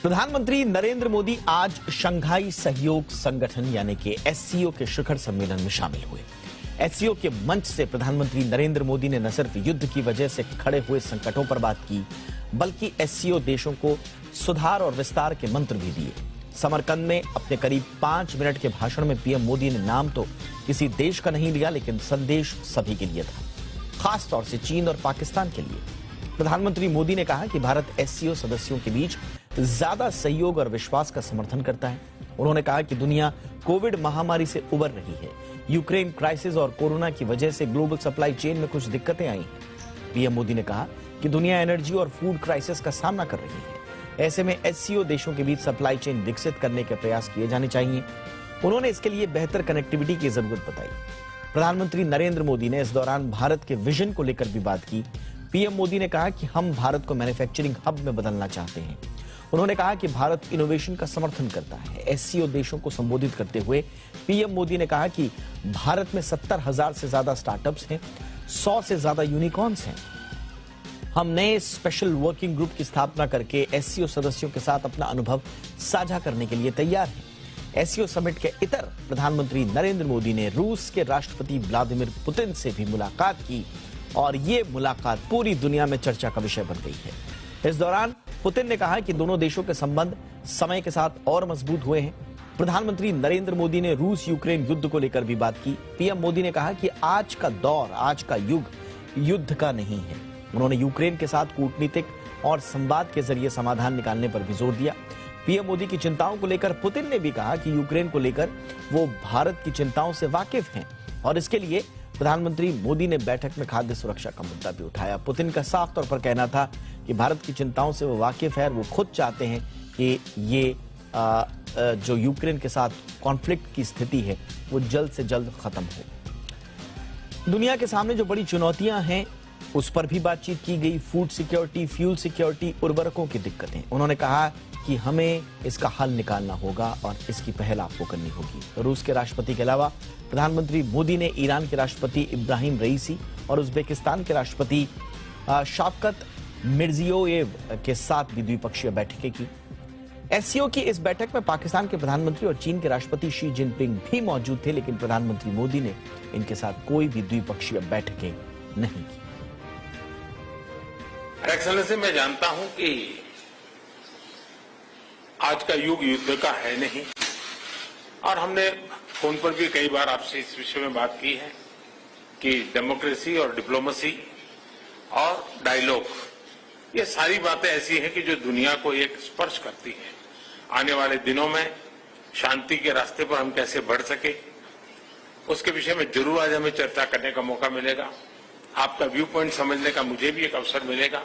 प्रधानमंत्री नरेंद्र मोदी आज शंघाई सहयोग संगठन यानी कि एससीओ के शिखर सम्मेलन में शामिल हुए। एससीओ के मंच से प्रधानमंत्री नरेंद्र मोदी ने न सिर्फ युद्ध की वजह से खड़े हुए संकटों पर बात की, बल्कि एससीओ देशों को सुधार और विस्तार के मंत्र भी दिए। समरकंद में अपने करीब 5 मिनट के भाषण में पीएम मोदी ने नाम तो किसी देश का नहीं लिया, लेकिन संदेश सभी के लिए था, खास तौर से चीन और पाकिस्तान के लिए। प्रधानमंत्री मोदी ने कहा कि भारत एससीओ सदस्यों के बीच ज्यादा सहयोग और विश्वास का समर्थन करता है। उन्होंने कहा कि दुनिया कोविड महामारी से उबर रही है। यूक्रेन क्राइसिस और कोरोना की वजह से ग्लोबल सप्लाई चेन में कुछ दिक्कतें आई हैं। पीएम मोदी ने कहा कि दुनिया एनर्जी और फूड क्राइसिस का सामना कर रही है। ऐसे में एससीओ देशों के बीच सप्लाई चेन विकसित करने के प्रयास किए जाने चाहिए। उन्होंने इसके लिए बेहतर कनेक्टिविटी की जरूरत बताई। प्रधानमंत्री नरेंद्र मोदी ने इस दौरान भारत के विजन को लेकर भी बात की। पीएम मोदी ने कहा कि हम भारत को मैन्युफैक्चरिंग हब में बदलना चाहते हैं। उन्होंने कहा कि भारत इनोवेशन का समर्थन करता है। एससीओ देशों को संबोधित करते हुए पीएम मोदी ने कहा कि भारत में 70,000 से ज्यादा स्टार्टअप्स हैं, 100 से ज्यादा यूनिकॉर्न्स हैं। हम नए स्पेशल वर्किंग ग्रुप की स्थापना करके एससीओ सदस्यों के साथ अपना अनुभव साझा करने के लिए तैयार हैं। एससीओ समिट के इतर प्रधानमंत्री नरेंद्र मोदी ने रूस के राष्ट्रपति व्लादिमीर पुतिन से भी मुलाकात की और ये मुलाकात पूरी दुनिया में चर्चा का विषय बन गई है। इस दौरान पुतिन ने कहा कि दोनों देशों के संबंध समय के साथ और मजबूत हुए हैं। प्रधानमंत्री नरेंद्र मोदी ने रूस यूक्रेन युद्ध को लेकर भी बात की। पीएम मोदी ने कहा कि आज का दौर, आज का युग युद्ध का नहीं है। उन्होंने यूक्रेन के साथ कूटनीतिक और संवाद के जरिए समाधान निकालने पर भी जोर दिया। पीएम मोदी की चिंताओं को लेकर पुतिन ने भी कहा कि यूक्रेन को लेकर वो भारत की चिंताओं से वाकिफ हैं और इसके लिए प्रधानमंत्री मोदी ने बैठक में खाद्य सुरक्षा का मुद्दा भी उठाया। पुतिन का साफ तौर पर कहना था कि भारत की चिंताओं से वो वाकिफ है और वो खुद चाहते हैं कि ये जो यूक्रेन के साथ कॉन्फ्लिक्ट की स्थिति है वो जल्द से जल्द खत्म हो। दुनिया के सामने जो बड़ी चुनौतियां हैं उस पर भी बातचीत की गई। फूड सिक्योरिटी, फ्यूल सिक्योरिटी, उर्वरकों की दिक्कतें। उन्होंने कहा कि हमें इसका हल निकालना होगा और इसकी पहल आपको करनी होगी। रूस के राष्ट्रपति के अलावा प्रधानमंत्री मोदी ने ईरान के राष्ट्रपति इब्राहिम रईसी और उज्बेकिस्तान के राष्ट्रपति शाफकत मिर्जियोयेव के साथ भी द्विपक्षीय बैठकें की। एससीओ की इस बैठक में पाकिस्तान के प्रधानमंत्री और चीन के राष्ट्रपति शी जिनपिंग भी मौजूद थे, लेकिन प्रधानमंत्री मोदी ने इनके साथ कोई भी द्विपक्षीय बैठकें नहीं की। एक्सेलेंसी, मैं जानता हूं कि आज का युग युद्ध का है नहीं, और हमने फोन पर भी कई बार आपसे इस विषय में बात की है कि डेमोक्रेसी और डिप्लोमेसी और डायलॉग, ये सारी बातें ऐसी हैं कि जो दुनिया को एक स्पर्श करती है। आने वाले दिनों में शांति के रास्ते पर हम कैसे बढ़ सके, उसके विषय में जरूर आज हमें चर्चा करने का मौका मिलेगा। आपका व्यू पॉइंट समझने का मुझे भी एक अवसर मिलेगा।